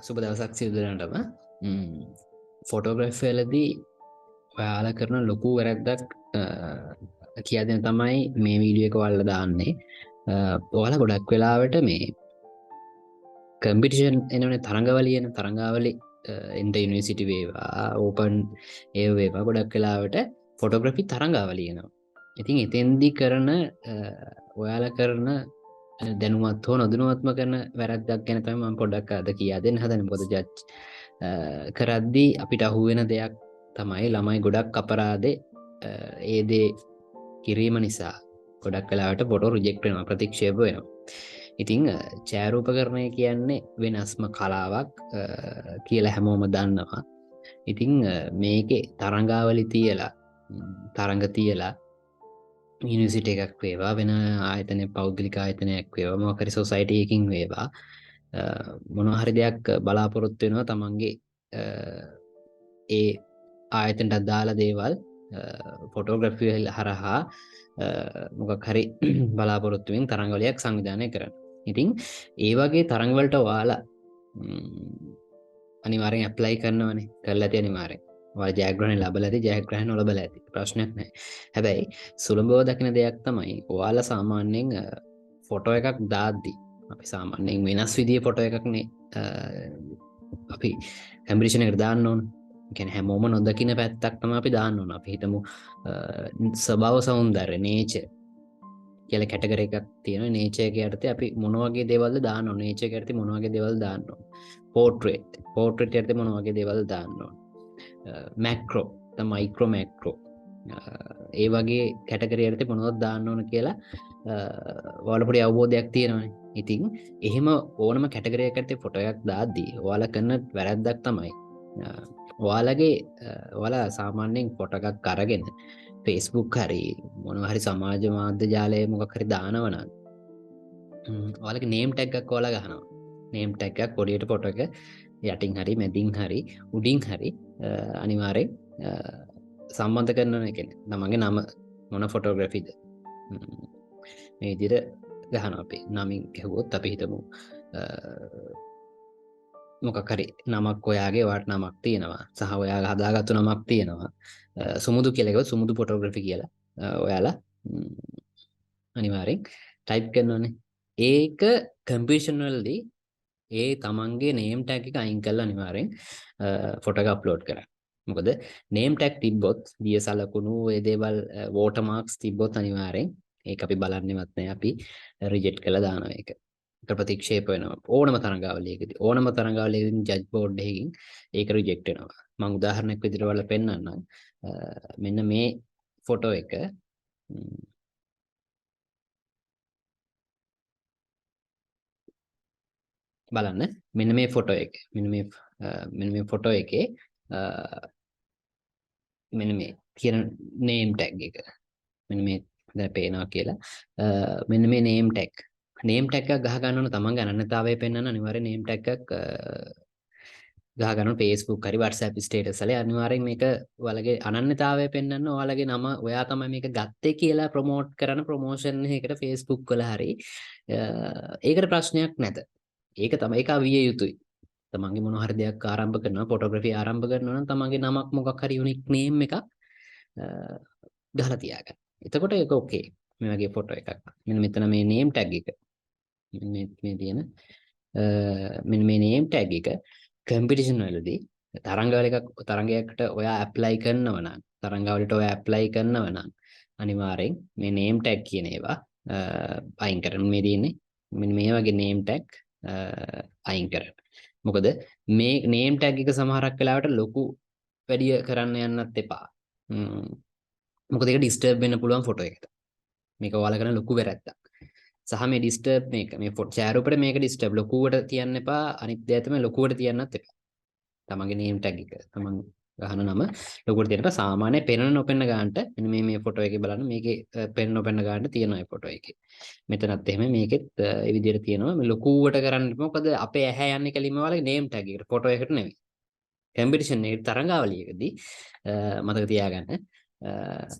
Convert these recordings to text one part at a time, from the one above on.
සුබ දවසක් සියලු දෙනාටම. ෆොටෝග්‍රැෆි වලදී ඔයාලා කරන ලොකු වැරැද්දක් කියා දෙන තමයි මේ වීඩියෝ එක ඔයාලා දාන්නේ. ඔයාලා ගොඩක් වෙලාවට මේ කම්පිටිෂන් එනවනේ තරඟාවලි එන්ට යුනිවර්සිටි වේවා ඕපන් ඒ වේවා ගොඩක් වෙලාවට ෆොටෝග්‍රැෆි තරඟාවලි එනවා. ඉතින් එතෙන්දි කරන ඔයාලා කරන දැනුවත් හෝ නොදැනුවත්ම කරන වැරැද්දක් ගැන තමයි මම පොඩ්ඩක් අද කියා දෙන්න හදන්නේ. මොකද ජජ් කරද්දී අපිට අහුවෙන දෙයක් තමයි ළමයි ගොඩක් අපරාධේ ඒ දේ කිරීම නිසා ගොඩක් වෙලාවට ෆොටෝ රිජෙක්ට් වෙනවා, ප්‍රතික්ෂේප වෙනවා. ඉතින් ඡායාරූපකරණය කියන්නේ වෙනස්ම කලාවක් කියලා හැමෝම දන්නවා. ඉතින් මේකේ තරඟාවලි තියලා තරඟ තියලා යුනිවර්සිටි එකක් වේවා වෙන ආයතනයක් පෞද්ගලික ආයතනයක් වේවා මොකක් හරි සොසයිටි එකකින් වේවා මොනවා හරි දෙයක් බලාපොරොත්තු වෙනවා තමන්ගේ ඒ ආයතනට අදාළ දේවල් ෆොටෝග්‍රැෆි හරහා මොකක් හරි බලාපොරොත්තු වෙන තරඟවලයක් සංවිධානය කරන්න. ඉතින් ඒ වගේ තරඟ වලට ඔයාලා අනිවාර්යෙන් ඇප්ලයි කරනවනේ, කරලා තියෙන අනිවාර්යෙන්. ඔයාලා ජයග්‍රහණ ලැබලා ඇති, ජයග්‍රහණ ලැබලා ඇති. ප්‍රශ්නයක් නැහැ. හැබැයි සුලභව දකින දෙයක් තමයි ඔයාලා සාමාන්‍යයෙන් ෆොටෝ එකක් දාද්දි අපි සාමාන්‍යයෙන් වෙනස් විදිහේ ෆොටෝ එකක්නේ අපි කම්පිටිෂන් එකට දාන්න ඕන. ඒ කියන්නේ හැමෝම නොදකින පැත්තක් තමයි අපි දාන්න ඕන. අපි හිතමු ස්වභාව සෞන්දර්ය නේචර් කියලා කැටගරි එකක් තියෙනවා. නේචර් එක යටතේ අපි මොන වගේ දේවල්ද දාන්න ඕන? නේචර් එක යටතේ මොන වගේ දේවල් දාන්න ඕන? පෝර්ට්‍රේට් යටතේ මොන වගේ දේවල් දාන්න ඕන? මැක්‍රෝ මයික්‍රෝ මැක්‍රෝ ඒ වගේ කැටගරි යටතේ මොනවද දාන්න ඕන කියලා ඔයාලා පොඩි අවබෝධයක් තියෙනවනේ. ඉතින් එහෙම ඕනම කැටගරි එකකට ෆොටෝ එකක් දාද්දී ඔයාලා කරන වැරැද්දක් තමයි ඔයාලා සාමාන්‍යයෙන් ෆොටෝ එකක් අරගෙන Facebook හරි මොනවා හරි සමාජ මාධ්‍ය ජාලයේ මොකක් හරි දානවා නම් ඔයාලගේ නේම් ටැග් එකක් ඔයාලා ගහනවා. නේම් ටැග් එකක් පොඩියට ෆොටෝ එක යටින් හරි මැදින් හරි උඩින් හරි අනිවාර්යෙන් සම්බන්ධ කරනවා. කියන්නේ තමන්ගේ නම මොන ෆොටෝග්‍රැෆිද මේ විදිහට ගහනවා. අපි නමින් ගැහුවොත් අපි හිතමු මොකක් හරි නමක් ඔයාගේ වාට නමක් තියෙනවා සහ ඔයාලා හදාගත්තු නමක් තියෙනවා සුමුදු කියලා එකව සුමුදු ෆොටෝග්‍රැෆි කියලා ඔයාලා අනිවාර්යෙන් ටයිප් කරනවානේ. ඒක කම්පිටිෂන් වලදී ඒ තමන්ගේ නේම් ටැග් එක අයින් කරලා අනිවාර්යෙන් ෆොටෝ එක අප්ලෝඩ් කරන්න. මොකද නේම් ටැග් තිබ්බොත් දිය සලකුණු ඒ දේවල් වෝටර් මාක්ස් තිබ්බොත් අනිවාර්යෙන් ඒක අපි බලන්නෙවත් නැහැ. අපි රිජෙක්ට් කරලා දානවා ඒක. ඒක ප්‍රතික්ෂේප වෙනවා. ඕනම තරඟාවලියකදී ජජ් බෝඩ් එකකින් ඒක රිජෙක්ට් වෙනවා. මම උදාහරණයක් විදිහට ඔයාලට පෙන්නන්නම්. මෙන්න මේ ෆොටෝ එක බලන්න. මෙන්න මේ ෆොටෝ එක. මෙන්න මේ ෆොටෝ එකේ මෙන්න මේ තියෙන නේම් ටැග් එක. මෙන්න මේ දැන් පේනවා කියලා. මෙන්න මේ නේම් ටැග් එකක් ගහ ගන්න ඕන තමන්ගේ අනන්‍යතාවය පෙන්වන්න අනිවාර්යෙන් නේම් ටැග් එකක් ගහ ගන්න ඕන Facebook හරි WhatsApp ස්ටේටස් වල අනිවාර්යෙන් මේක ඔයාලගේ අනන්‍යතාවය පෙන්වන්න ඔයාලගේ නම ඔයා තමයි මේක ගත්තේ කියලා ප්‍රොමෝට් කරන ප්‍රොමෝෂන් එකකට Facebook වල හරි ඒකට ප්‍රශ්නයක් නැත. ඒක තමයි ඒක විය යුතුයි. තමන්ගේ මොන හරි දෙයක් ආරම්භ කරනවා ෆොටෝග්‍රැෆි ආරම්භ කරනවා නම් තමන්ගේ නමක් මොකක් හරි යුනික් නේම් එකක් ගහලා තියාගන්න. එතකොට ඒක ඕකේ. මේ වගේ ෆොටෝ එකක්. මෙන්න මෙතන මේ නේම් ටැග් එක. මේ තියෙන මෙන්න මේ නේම් ටැග් එක කම්පිටිෂන් වලදී තරඟයකට ඔයා ඇප්ලයි කරනවා නම් තරඟවලට ඔයා ඇප්ලයි කරනවා නම් අනිවාර්යෙන් මේ නේම් ටැග් කියන ඒවා අයින් කරන්න. මේ තියෙන්නේ මෙන්න මේ වගේ නේම් ටැග් අයින් කරන්න. මොකද මේ නේම් ටැග් එක සමහරක් වෙලාවට ලොකු වැඩි කරන්න යන්නත් එපා. මොකද ඒක ඩිස්ටර්බ් වෙන්න පුළුවන් ෆොටෝ එකට. මේක ඔයාලා කරන ලොකු වැරැද්දක්. සහ මේ ඩිස්ටර්බ් මේ ඡායාරූපෙට මේක ඩිස්ටර්බ් ලොකුවට තියන්න එපා. අනිත් දේ තමයි ලොකුවට තියන්නත් එපා. තමන්ගේ නේම් ටැග් එක තමන් ගහන නම ලොකුවට තියන්න එපා. සාමාන්‍ය පෙනෙන නොපෙනෙන ගන්නට මෙන්න මේ ෆොටෝ එකේ බලන්න මේකේ පෙනෙන නොපෙනෙන ගන්නට තියෙනවා මේ ෆොටෝ එකේ. මෙතනත් එහෙම මේකෙත් ඒ විදිහට තියෙනවා. මේ ලොකුවට කරන්න එපා. මොකද අපේ ඇහැ යන්නේ කලින්ම ඔයාලගේ නේම් ටැග් එකට ෆොටෝ එකට නෙවෙයි. කම්පිටිෂන් එකේ තරඟාවලියකදී මතක තියාගන්න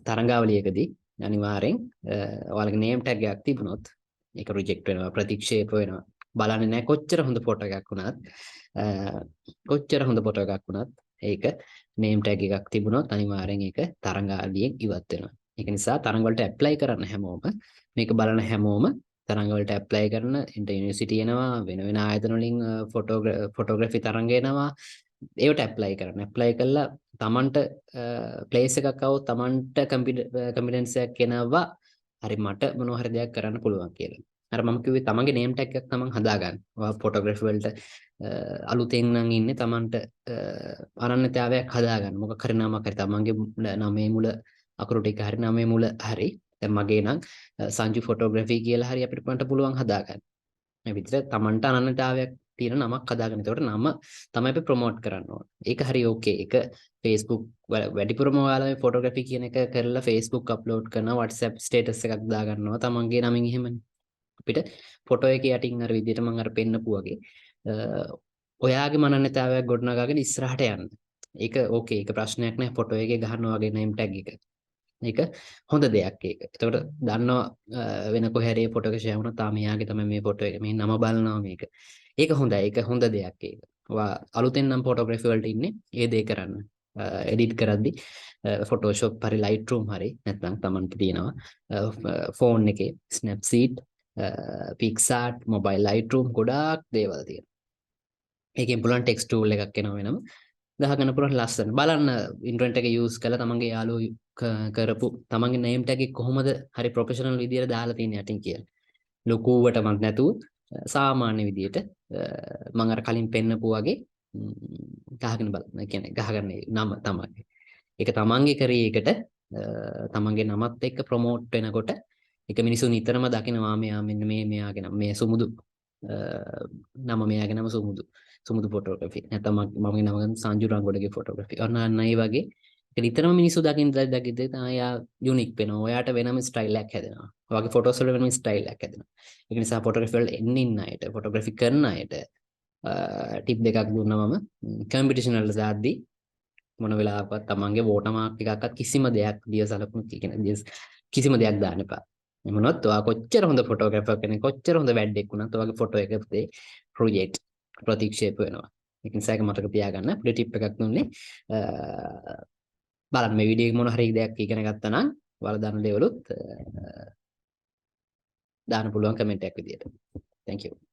තරඟාවලියකදී අනිවාර්යෙන් ඔයාලගේ නේම් ටැග් එකක් තිබුණොත් ඒක රිජෙක්ට් වෙනවා ප්‍රතික්ෂේප වෙනවා. බලන්නේ නැහැ කොච්චර හොඳ ෆොටෝ එකක් වුණත් කොච්චර හොඳ ෆොටෝ එකක් වුණත් ඒක name tag එකක් තිබුණොත් අනිවාර්යෙන් ඒක තරංගාවලියෙන් ඉවත් වෙනවා. ඒක නිසා තරංග වලට ඇප්ලයි කරන්න හැමෝම මේක බලන හැමෝම තරංග වලට ඇප්ලයි කරන යුනිවර්සිටි එනවා වෙන වෙන ආයතන වලින් ෆොටෝග්‍රැෆි තරංග එනවා ඒවට ඇප්ලයි කරන්න. ඇප්ලයි කළා තමන්ට ප්ලේස් එකක් આવොත් තමන්ට කම්පිටන්ස් එකක් එනවා. හරි මට මොනවා හරි දෙයක් කරන්න පුළුවන් කියලා. අර මම කිව්වේ තමන්ගේ නේම් ටැග් එකක් තමන් හදාගන්න. ඔයා ෆොටෝග්‍රැෆි වලට අලුතෙන් නම් ඉන්නේ තමන්ට අනන්‍යතාවයක් හදාගන්න. මොකක් හරි නමක් හරි තමන්ගේ නමේ මුල අකුරු ටික හරි නමේ මුල හරි. දැන් මගේ නම් සංජු ෆොටෝග්‍රැෆි කියලා හරි අපිට පුළුවන් හදාගන්න. මේ විදිහට තමන්ට අනන්‍යතාවයක් තියෙන නමක් හදාගන්න. ඒකට නම තමයි අපි ප්‍රොමෝට් කරන්න ඕන. ඒක හරි ඕකේ. ඒක Facebook වැඩිපුරම ඔයාලා මේ ෆොටෝග්‍රැෆි කියන එක කරලා Facebook අප්ලෝඩ් කරනවා WhatsApp ස්ටේටස් එකක් දාගන්නවා තමන්ගේ නමින් එහෙමනේ. අපිට ෆොටෝ එකේ යටින් අර විදිහට මම අර පෙන්නපු වගේ ඔයාගේ මනෝනිතාවයක් ගොඩනගාගෙන ඉස්සරහට යන්න. ඒක ඕකේ. ඒක ප්‍රශ්නයක් නෑ ෆොටෝ එකේ ගහනවා වගේ name tag එක. ඒක හොඳ දෙයක් ඒක. එතකොට දන්නවා වෙන කොහේ හරි ෆොටෝ එක ෂෙයා වුණා තාම එයාගේ තමයි මේ ෆොටෝ එක. මේ නම බලනවා මේක. ඒක හොඳයි. ඒක හොඳ දෙයක් ඒක. ඔයා අලුතෙන් නම් ෆොටෝග්‍රැෆි වලට ඉන්නේ ඒ දේ කරන්න. එඩිට් කරද්දි Photoshop හරි Lightroom හරි නැත්නම් Tamanට තියෙනවා ෆෝන් එකේ Snapseed PicsArt Mobile Lightroom ගොඩාක් දේවල් තියෙනවා. ඒකෙන් පුළුවන් ටෙක්ස්ට් ටූල් එකක් එනවා වෙනම. ගහගන්න පුළුවන් ලස්සන. බලන්න ඉන්ටර්නෙට් එක යූස් කරලා තමන්ගේ යාළුවෝ කරපු තමන්ගේ name tag එක කොහොමද හරි ප්‍රොෆෙෂනල් විදියට දාලා තියෙන්නේ යටින් කියලා. ලොකුවටමත් නැතුව සාමාන්‍ය විදියට මම අර කලින් පෙන්නපු වගේ ගහගෙන බලන්න. ඒ කියන්නේ ගහගන්න නම තමන්ගේ. ඒක තමන්ගේ කරේ එකට තමන්ගේ නමත් එක්ක ප්‍රොමෝට් වෙනකොට ඒක මිනිස්සු නිතරම දකිනවා මෙයා මෙන්න මේ මෙයාගේ නම මේ සුමුදු නම මෙයාගේ නම සුමුදු ෆොටෝග්‍රැෆි නැත්නම් මගේ නම සංජු රංගොඩගේ ෆොටෝග්‍රැෆි අන්න ඒ වගේ ඒක නිතරම මිනිස්සු දකින්න තමයි යා යුනික් වෙනවා. ඔයාට වෙනම ස්ටයිල් එකක් හැදෙනවා. ඔයාගේ ෆොටෝස් වල වෙනම ස්ටයිල් එකක් හැදෙනවා. ඒක නිසා ෆොටෝග්‍රැෆි වල එන්න අයට ෆොටෝග්‍රැෆි කරන අයට ටිප් දෙකක් දුන්නා මම කම්පිටිෂන් වල දාද්දී මොන වෙලාවකවත් තමන්ගේ වෝටර් මාක් එකක්වත් කිසිම දෙයක් දිය සලකුණු කිසිම දෙයක් දාන්න එපා. එමුණොත් ඔයා කොච්චර හොඳ ෆොටෝග්‍රැෆර් කෙනෙක් කොච්චර හොඳ වැඩක් වුණත් ඔයාගේ ෆොටෝ එකේ ප්‍රොජෙක්ට් ප්‍රතික්ෂේප වෙනවා. ඒක නිසා ඒක මතක තියාගන්න. පොඩි ටිප් එකක් දුන්නේ. බලන්න මේ වීඩියෝ එක මොන හරි දෙයක් ඉගෙන ගත්තා නම් ඔයාලා දාන දේවලුත් දාන්න පුළුවන් කමෙන්ට් එකක් විදියට. Thank you.